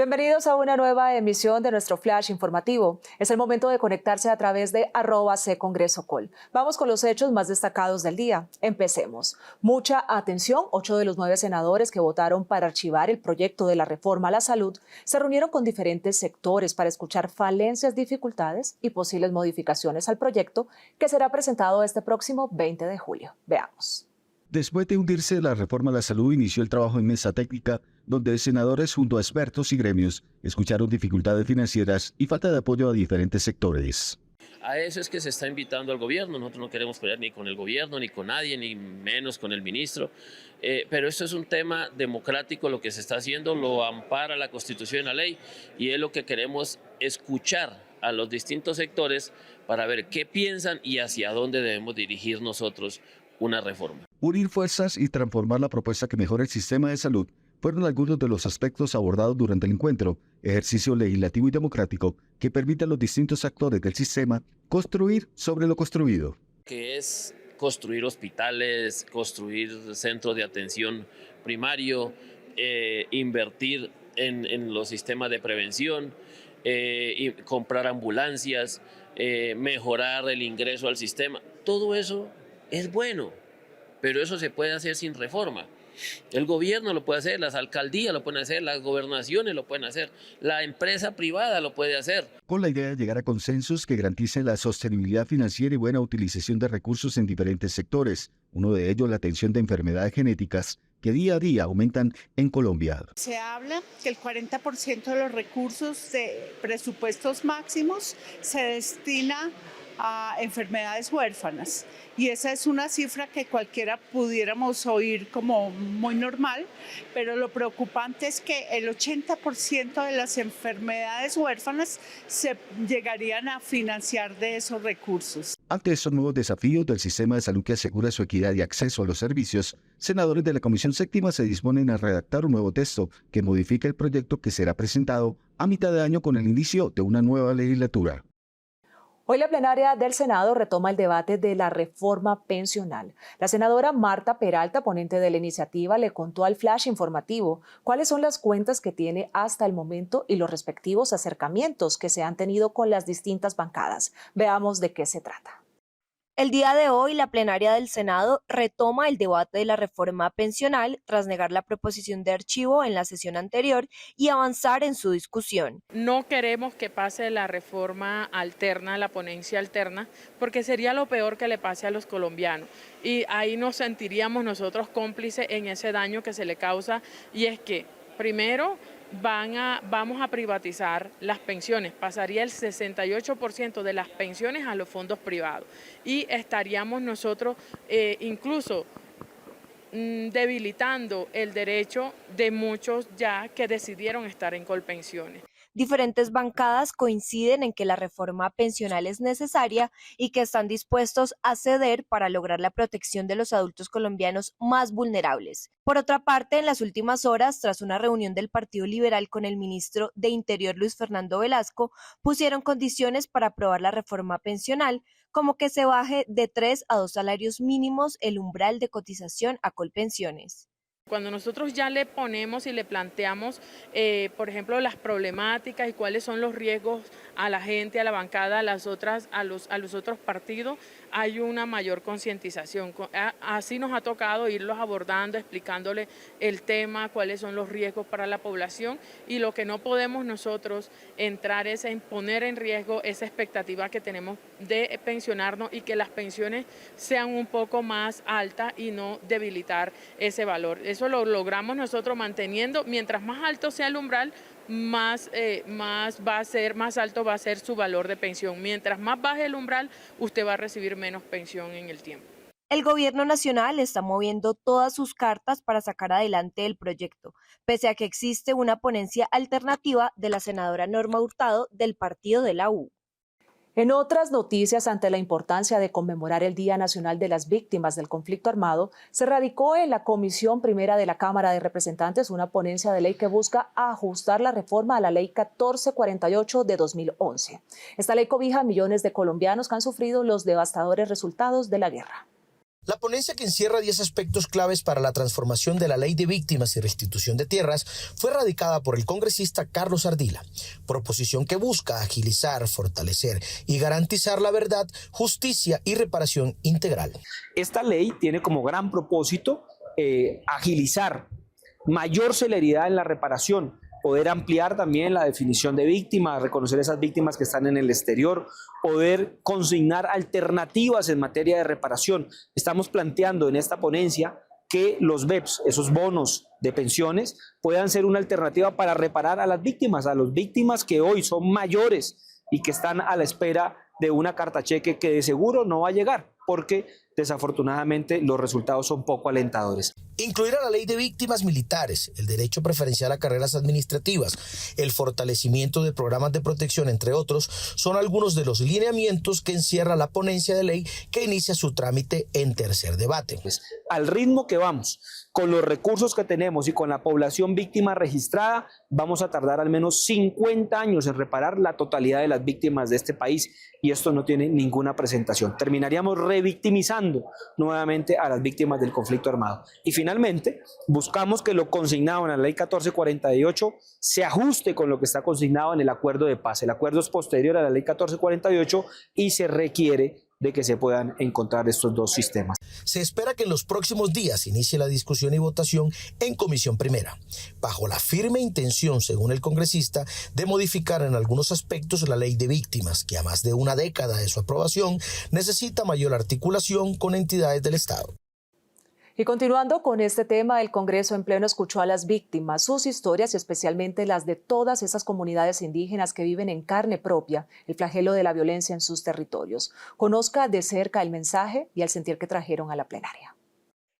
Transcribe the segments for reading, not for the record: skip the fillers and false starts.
Bienvenidos a una nueva emisión de nuestro Flash informativo. Es el momento de conectarse a través de @CCongresocol. Vamos con los hechos más destacados del día. Empecemos. Mucha atención. 8 de los 9 senadores que votaron para archivar el proyecto de la reforma a la salud se reunieron con diferentes sectores para escuchar falencias, dificultades y posibles modificaciones al proyecto que será presentado este próximo 20 de julio. Veamos. Después de hundirse la reforma a la salud, inició el trabajo en mesa técnica, donde senadores junto a expertos y gremios escucharon dificultades financieras y falta de apoyo a diferentes sectores. A eso es que se está invitando al gobierno. Nosotros no queremos pelear ni con el gobierno, ni con nadie, ni menos con el ministro. Pero esto es un tema democrático, lo que se está haciendo lo ampara la Constitución y la ley, y es lo que queremos escuchar a los distintos sectores para ver qué piensan y hacia dónde debemos dirigir nosotros una reforma. Unir fuerzas y transformar la propuesta que mejora el sistema de salud fueron algunos de los aspectos abordados durante el encuentro, ejercicio legislativo y democrático que permite a los distintos actores del sistema construir sobre lo construido. Que es construir hospitales, construir centros de atención primario, invertir en los sistemas de prevención, y comprar ambulancias, mejorar el ingreso al sistema. Todo eso es bueno, pero eso se puede hacer sin reforma. El gobierno lo puede hacer, las alcaldías lo pueden hacer, las gobernaciones lo pueden hacer, la empresa privada lo puede hacer. Con la idea de llegar a consensos que garanticen la sostenibilidad financiera y buena utilización de recursos en diferentes sectores, uno de ellos la atención de enfermedades genéticas que día a día aumentan en Colombia. Se habla que el 40% de los recursos de presupuestos máximos se destina a enfermedades huérfanas, y esa es una cifra que cualquiera pudiéramos oír como muy normal, pero lo preocupante es que el 80% de las enfermedades huérfanas se llegarían a financiar de esos recursos. Ante estos nuevos desafíos del sistema de salud que asegura su equidad y acceso a los servicios, senadores de la Comisión Séptima se disponen a redactar un nuevo texto que modifique el proyecto que será presentado a mitad de año con el inicio de una nueva legislatura. Hoy la plenaria del Senado retoma el debate de la reforma pensional. La senadora Marta Peralta, ponente de la iniciativa, le contó al Flash informativo cuáles son las cuentas que tiene hasta el momento y los respectivos acercamientos que se han tenido con las distintas bancadas. Veamos de qué se trata. El día de hoy, la plenaria del Senado retoma el debate de la reforma pensional tras negar la proposición de archivo en la sesión anterior y avanzar en su discusión. No queremos que pase la reforma alterna, la ponencia alterna, porque sería lo peor que le pase a los colombianos. Y ahí nos sentiríamos nosotros cómplices en ese daño que se le causa, y es que, primero, vamos a privatizar las pensiones, pasaría el 68% de las pensiones a los fondos privados, y estaríamos nosotros incluso debilitando el derecho de muchos ya que decidieron estar en Colpensiones. Diferentes bancadas coinciden en que la reforma pensional es necesaria y que están dispuestos a ceder para lograr la protección de los adultos colombianos más vulnerables. Por otra parte, en las últimas horas, tras una reunión del Partido Liberal con el ministro de Interior Luis Fernando Velasco, pusieron condiciones para aprobar la reforma pensional, como que se baje de 3 a 2 salarios mínimos el umbral de cotización a Colpensiones. Cuando nosotros ya le ponemos y le planteamos, por ejemplo, las problemáticas y cuáles son los riesgos a la gente, a la bancada, a los otros partidos, hay una mayor concientización. Así nos ha tocado irlos abordando, explicándole el tema, cuáles son los riesgos para la población, y lo que no podemos nosotros entrar es en poner en riesgo esa expectativa que tenemos de pensionarnos y que las pensiones sean un poco más altas y no debilitar ese valor. Eso lo logramos nosotros manteniendo, mientras más alto sea el umbral, más alto va a ser su valor de pensión. Mientras más baje el umbral, usted va a recibir menos pensión en el tiempo. El gobierno nacional está moviendo todas sus cartas para sacar adelante el proyecto, pese a que existe una ponencia alternativa de la senadora Norma Hurtado del partido de la U. En otras noticias, ante la importancia de conmemorar el Día Nacional de las Víctimas del Conflicto Armado, se radicó en la Comisión Primera de la Cámara de Representantes una ponencia de ley que busca ajustar la reforma a la Ley 1448 de 2011. Esta ley cobija a millones de colombianos que han sufrido los devastadores resultados de la guerra. La ponencia, que encierra 10 aspectos claves para la transformación de la Ley de Víctimas y Restitución de Tierras, fue radicada por el congresista Carlos Ardila, proposición que busca agilizar, fortalecer y garantizar la verdad, justicia y reparación integral. Esta ley tiene como gran propósito agilizar, mayor celeridad en la reparación, poder ampliar también la definición de víctima, reconocer esas víctimas que están en el exterior, poder consignar alternativas en materia de reparación. Estamos planteando en esta ponencia que los BEPS, esos bonos de pensiones, puedan ser una alternativa para reparar a las víctimas que hoy son mayores y que están a la espera de una carta cheque que de seguro no va a llegar, porque desafortunadamente los resultados son poco alentadores. Incluir a la ley de víctimas militares, el derecho preferencial a carreras administrativas, el fortalecimiento de programas de protección, entre otros, son algunos de los lineamientos que encierra la ponencia de ley que inicia su trámite en tercer debate. Al ritmo que vamos, con los recursos que tenemos y con la población víctima registrada, vamos a tardar al menos 50 años en reparar la totalidad de las víctimas de este país, y esto no tiene ninguna presentación. Terminaríamos revictimizando nuevamente a las víctimas del conflicto armado. Y finalmente, buscamos que lo consignado en la Ley 1448 se ajuste con lo que está consignado en el acuerdo de paz. El acuerdo es posterior a la Ley 1448 y se requiere de que se puedan encontrar estos dos sistemas. Se espera que en los próximos días inicie la discusión y votación en comisión primera, bajo la firme intención, según el congresista, de modificar en algunos aspectos la ley de víctimas, que a más de una década de su aprobación necesita mayor articulación con entidades del Estado. Y continuando con este tema, el Congreso en pleno escuchó a las víctimas, sus historias y especialmente las de todas esas comunidades indígenas que viven en carne propia el flagelo de la violencia en sus territorios. Conozca de cerca el mensaje y el sentir que trajeron a la plenaria.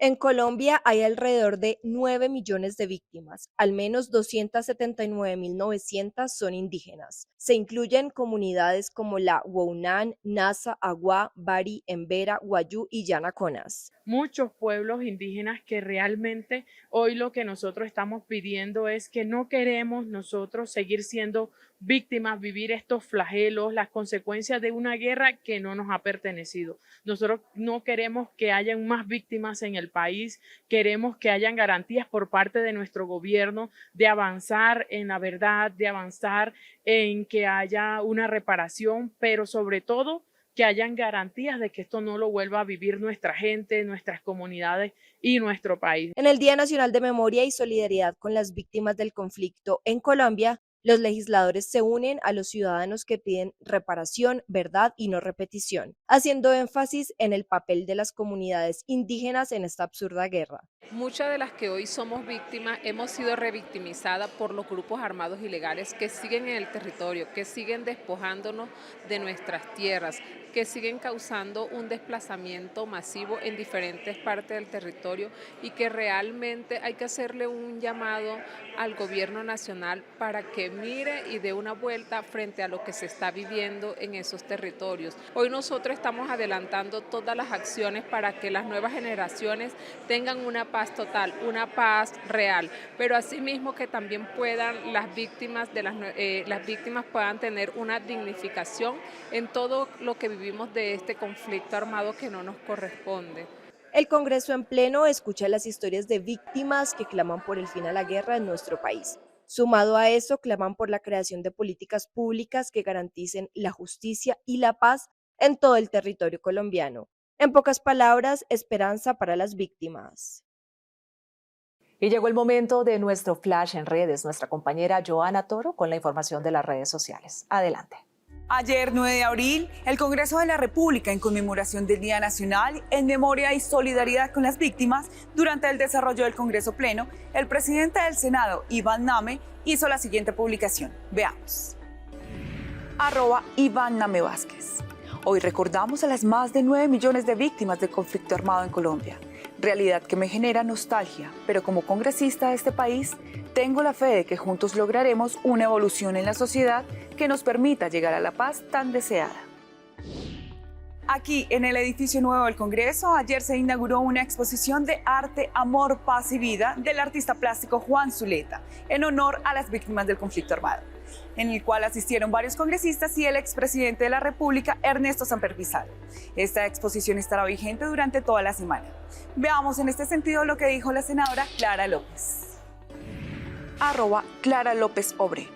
En Colombia hay alrededor de 9 millones de víctimas, al menos 279.900 son indígenas. Se incluyen comunidades como la Wounán, Nasa, Aguá, Bari, Embera, Guayú y Yanaconas. Muchos pueblos indígenas que realmente hoy lo que nosotros estamos pidiendo es que no queremos nosotros seguir siendo víctimas, vivir estos flagelos, las consecuencias de una guerra que no nos ha pertenecido. Nosotros no queremos que hayan más víctimas en el país, queremos que hayan garantías por parte de nuestro gobierno de avanzar en la verdad, de avanzar en que haya una reparación, pero sobre todo que hayan garantías de que esto no lo vuelva a vivir nuestra gente, nuestras comunidades y nuestro país. En el Día Nacional de Memoria y Solidaridad con las Víctimas del Conflicto en Colombia, los legisladores se unen a los ciudadanos que piden reparación, verdad y no repetición, haciendo énfasis en el papel de las comunidades indígenas en esta absurda guerra. Muchas de las que hoy somos víctimas hemos sido revictimizadas por los grupos armados ilegales que siguen en el territorio, que siguen despojándonos de nuestras tierras, que siguen causando un desplazamiento masivo en diferentes partes del territorio y que realmente hay que hacerle un llamado al gobierno nacional para que mire y dé una vuelta frente a lo que se está viviendo en esos territorios. Hoy nosotros estamos adelantando todas las acciones para que las nuevas generaciones tengan una paz total, una paz real, pero asimismo que también puedan las víctimas puedan tener una dignificación en todo lo que vivimos de este conflicto armado que no nos corresponde. El Congreso en pleno escucha las historias de víctimas que claman por el fin a la guerra en nuestro país. Sumado a eso, claman por la creación de políticas públicas que garanticen la justicia y la paz en todo el territorio colombiano. En pocas palabras, esperanza para las víctimas. Y llegó el momento de nuestro flash en redes. Nuestra compañera Joana Toro con la información de las redes sociales. Adelante. Ayer, 9 de abril, el Congreso de la República, en conmemoración del Día Nacional en Memoria y Solidaridad con las Víctimas, durante el desarrollo del Congreso Pleno, el presidente del Senado, Iván Name, hizo la siguiente publicación. Veamos. @Iván Name Vázquez. Hoy recordamos a las más de 9 millones de víctimas del conflicto armado en Colombia. Realidad que me genera nostalgia, pero como congresista de este país, tengo la fe de que juntos lograremos una evolución en la sociedad que nos permita llegar a la paz tan deseada. Aquí, en el edificio nuevo del Congreso, ayer se inauguró una exposición de arte, amor, paz y vida del artista plástico Juan Zuleta, en honor a las víctimas del conflicto armado. en el cual asistieron varios congresistas y el expresidente de la República, Ernesto Samper Pizarro. Esta exposición estará vigente durante toda la semana. Veamos en este sentido lo que dijo la senadora Clara López. @Clara López Obre.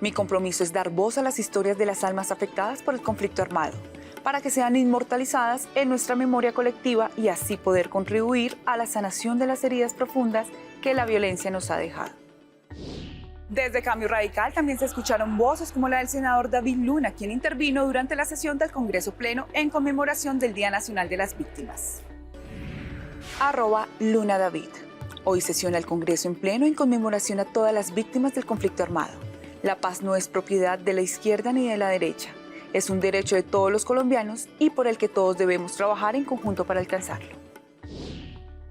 Mi compromiso es dar voz a las historias de las almas afectadas por el conflicto armado, para que sean inmortalizadas en nuestra memoria colectiva y así poder contribuir a la sanación de las heridas profundas que la violencia nos ha dejado. Desde Cambio Radical también se escucharon voces como la del senador David Luna, quien intervino durante la sesión del Congreso Pleno en conmemoración del Día Nacional de las Víctimas. @Luna David. Hoy sesiona el Congreso en pleno en conmemoración a todas las víctimas del conflicto armado. La paz no es propiedad de la izquierda ni de la derecha. Es un derecho de todos los colombianos y por el que todos debemos trabajar en conjunto para alcanzarlo.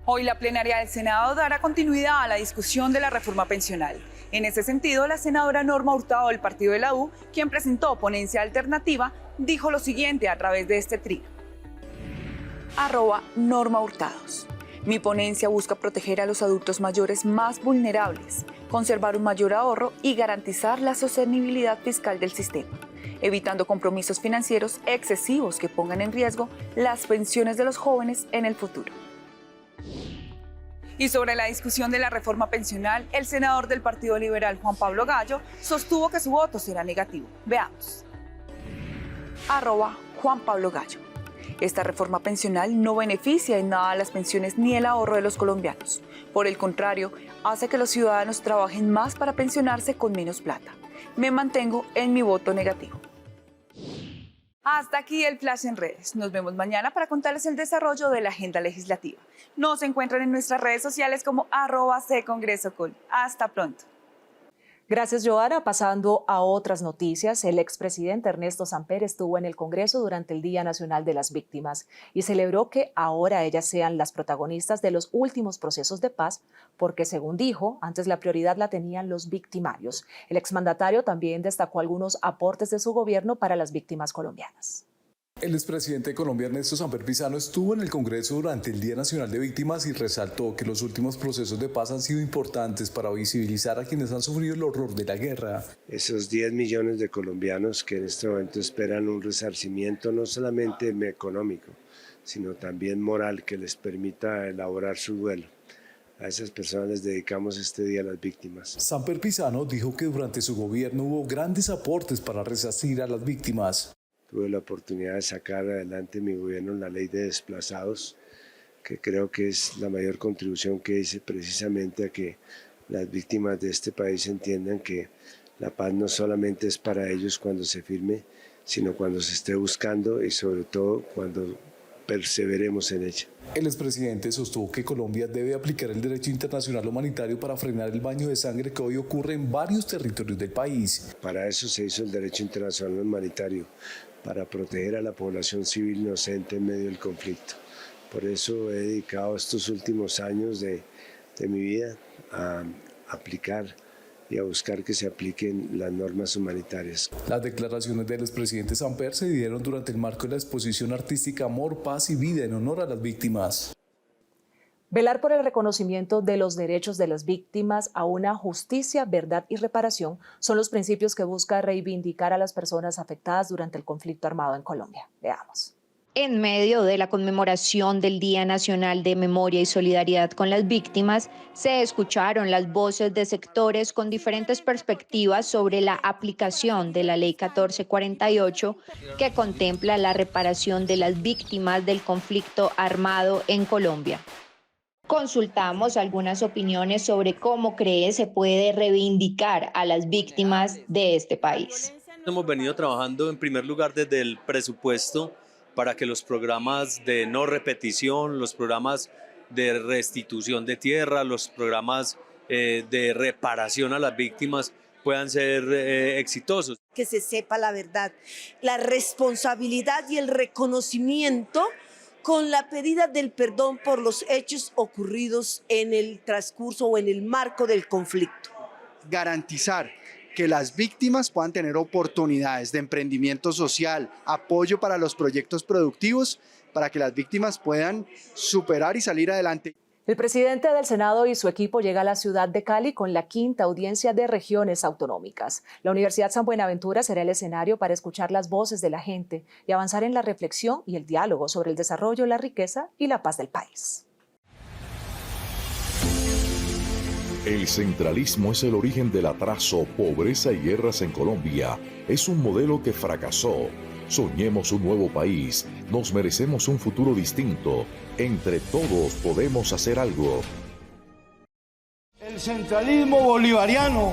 Hoy la plenaria del Senado dará continuidad a la discusión de la reforma pensional. En ese sentido, la senadora Norma Hurtado del partido de la U, quien presentó ponencia alternativa, dijo lo siguiente a través de este trío. @Norma Hurtados. Mi ponencia busca proteger a los adultos mayores más vulnerables, conservar un mayor ahorro y garantizar la sostenibilidad fiscal del sistema, evitando compromisos financieros excesivos que pongan en riesgo las pensiones de los jóvenes en el futuro. Y sobre la discusión de la reforma pensional, el senador del Partido Liberal, Juan Pablo Gallo, sostuvo que su voto será negativo. Veamos. @Juan Pablo Gallo. Esta reforma pensional no beneficia en nada a las pensiones ni el ahorro de los colombianos. Por el contrario, hace que los ciudadanos trabajen más para pensionarse con menos plata. Me mantengo en mi voto negativo. Hasta aquí el Flash en Redes. Nos vemos mañana para contarles el desarrollo de la agenda legislativa. Nos encuentran en nuestras redes sociales como @CongresoCol. Hasta pronto. Gracias, Joana. Pasando a otras noticias, el expresidente Ernesto Samper estuvo en el Congreso durante el Día Nacional de las Víctimas y celebró que ahora ellas sean las protagonistas de los últimos procesos de paz, porque, según dijo, antes la prioridad la tenían los victimarios. El exmandatario también destacó algunos aportes de su gobierno para las víctimas colombianas. El expresidente de Colombia, Ernesto Samper Pizarro, estuvo en el Congreso durante el Día Nacional de Víctimas y resaltó que los últimos procesos de paz han sido importantes para visibilizar a quienes han sufrido el horror de la guerra. Esos 10 millones de colombianos que en este momento esperan un resarcimiento no solamente económico, sino también moral que les permita elaborar su duelo. A esas personas les dedicamos este día a las víctimas. Samper Pizarro dijo que durante su gobierno hubo grandes aportes para resarcir a las víctimas. Tuve la oportunidad de sacar adelante mi gobierno en la ley de desplazados, que creo que es la mayor contribución que hice precisamente a que las víctimas de este país entiendan que la paz no solamente es para ellos cuando se firme, sino cuando se esté buscando y sobre todo cuando perseveremos en ella. El expresidente sostuvo que Colombia debe aplicar el derecho internacional humanitario para frenar el baño de sangre que hoy ocurre en varios territorios del país. Para eso se hizo el derecho internacional humanitario, para proteger a la población civil inocente en medio del conflicto. Por eso he dedicado estos últimos años de mi vida a aplicar y a buscar que se apliquen las normas humanitarias. Las declaraciones del expresidente Samper se dieron durante el marco de la exposición artística Amor, Paz y Vida en honor a las víctimas. Velar por el reconocimiento de los derechos de las víctimas a una justicia, verdad y reparación son los principios que busca reivindicar a las personas afectadas durante el conflicto armado en Colombia. Veamos. En medio de la conmemoración del Día Nacional de Memoria y Solidaridad con las Víctimas, se escucharon las voces de sectores con diferentes perspectivas sobre la aplicación de la Ley 1448, que contempla la reparación de las víctimas del conflicto armado en Colombia. Consultamos algunas opiniones sobre cómo cree se puede reivindicar a las víctimas de este país. Hemos venido trabajando en primer lugar desde el presupuesto para que los programas de no repetición, los programas de restitución de tierra, los programas de reparación a las víctimas puedan ser exitosos. Que se sepa la verdad, la responsabilidad y el reconocimiento con la pedida del perdón por los hechos ocurridos en el transcurso o en el marco del conflicto. Garantizar que las víctimas puedan tener oportunidades de emprendimiento social, apoyo para los proyectos productivos, para que las víctimas puedan superar y salir adelante. El presidente del Senado y su equipo llega a la ciudad de Cali con la 5ª audiencia de regiones autonómicas. La Universidad San Buenaventura será el escenario para escuchar las voces de la gente y avanzar en la reflexión y el diálogo sobre el desarrollo, la riqueza y la paz del país. El centralismo es el origen del atraso, pobreza y guerras en Colombia. Es un modelo que fracasó. Soñemos un nuevo país. Nos merecemos un futuro distinto. Entre todos podemos hacer algo. El centralismo bolivariano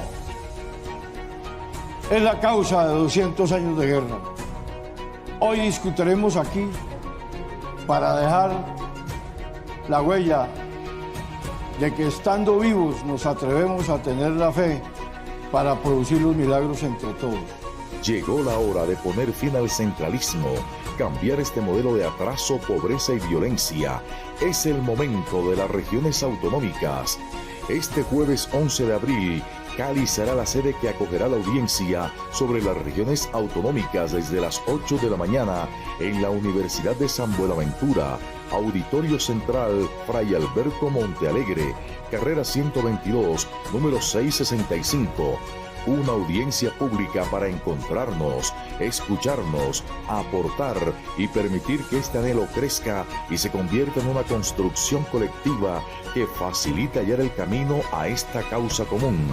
es la causa de 200 años de guerra. Hoy discutiremos aquí para dejar la huella de que estando vivos nos atrevemos a tener la fe para producir los milagros entre todos. Llegó la hora de poner fin al centralismo, cambiar este modelo de atraso, pobreza y violencia. Es el momento de las regiones autonómicas. Este jueves 11 de abril, Cali será la sede que acogerá la audiencia sobre las regiones autonómicas desde las 8 de la mañana en la Universidad de San Buenaventura, Auditorio Central Fray Alberto Montealegre, carrera 122, número 665. Una audiencia pública para encontrarnos, escucharnos, aportar y permitir que este anhelo crezca y se convierta en una construcción colectiva que facilite hallar el camino a esta causa común.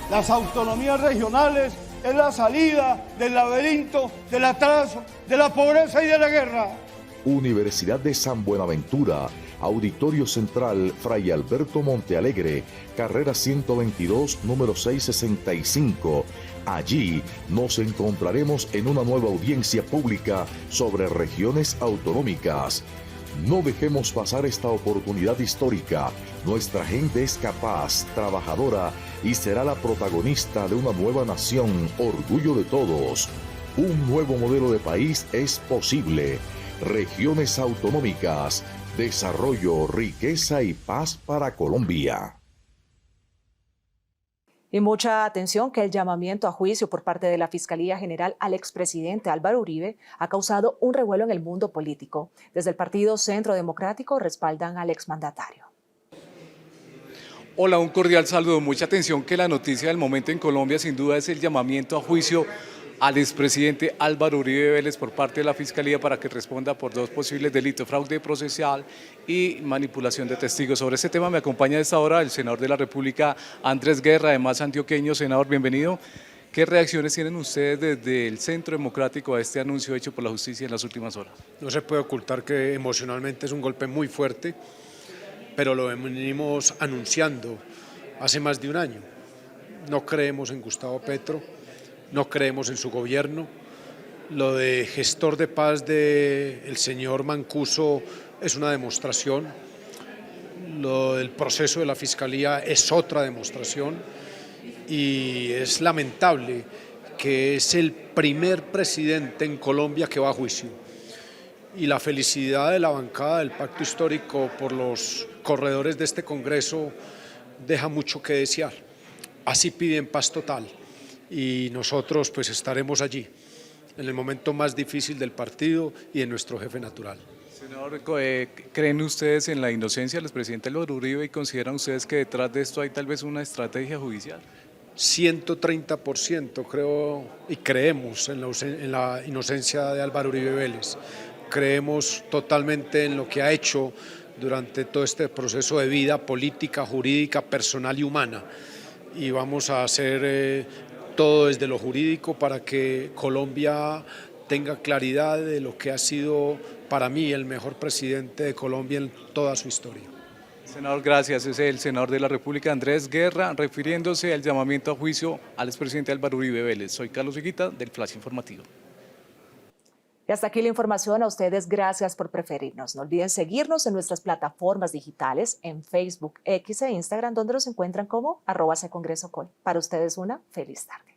Las autonomías regionales es la salida del laberinto, del atraso, de la pobreza y de la guerra. Universidad de San Buenaventura, Auditorio Central Fray Alberto Montealegre, carrera 122, número 665. Allí nos encontraremos en una nueva audiencia pública sobre regiones autonómicas. No dejemos pasar esta oportunidad histórica. Nuestra gente es capaz, trabajadora y será la protagonista de una nueva nación, orgullo de todos. Un nuevo modelo de país es posible. Regiones autonómicas, desarrollo, riqueza y paz para Colombia. Y mucha atención que el llamamiento a juicio por parte de la Fiscalía General al expresidente Álvaro Uribe ha causado un revuelo en el mundo político. Desde el Partido Centro Democrático respaldan al exmandatario. Hola, un cordial saludo. Mucha atención que la noticia del momento en Colombia sin duda es el llamamiento a juicio al expresidente Álvaro Uribe Vélez por parte de la Fiscalía para que responda por 2 posibles delitos, fraude procesal y manipulación de testigos. Sobre este tema me acompaña a esta hora el senador de la República, Andrés Guerra, además antioqueño. Senador, bienvenido. ¿Qué reacciones tienen ustedes desde el Centro Democrático a este anuncio hecho por la justicia en las últimas horas? No se puede ocultar que emocionalmente es un golpe muy fuerte, pero lo venimos anunciando hace más de un año. No creemos en Gustavo Petro. No creemos en su gobierno. Lo de gestor de paz del señor Mancuso es una demostración. Lo del proceso de la Fiscalía es otra demostración. Y es lamentable que es el primer presidente en Colombia que va a juicio. Y la felicidad de la bancada del Pacto Histórico por los corredores de este Congreso deja mucho que desear. Así piden paz total. Y nosotros pues estaremos allí, en el momento más difícil del partido y de nuestro jefe natural. Senador, ¿creen ustedes en la inocencia del expresidente Álvaro Uribe y consideran ustedes que detrás de esto hay tal vez una estrategia judicial? 130% creo y creemos en la inocencia de Álvaro Uribe Vélez. Creemos totalmente en lo que ha hecho durante todo este proceso de vida política, jurídica, personal y humana. Y vamos a hacer todo desde lo jurídico para que Colombia tenga claridad de lo que ha sido para mí el mejor presidente de Colombia en toda su historia. Senador, gracias. Es el senador de la República, Andrés Guerra, refiriéndose al llamamiento a juicio al expresidente Álvaro Uribe Vélez. Soy Carlos Higuita, del Flash Informativo. Y hasta aquí la información. A ustedes, gracias por preferirnos. No olviden seguirnos en nuestras plataformas digitales, en Facebook, X e Instagram, donde nos encuentran como @secongresocol. Para ustedes una feliz tarde.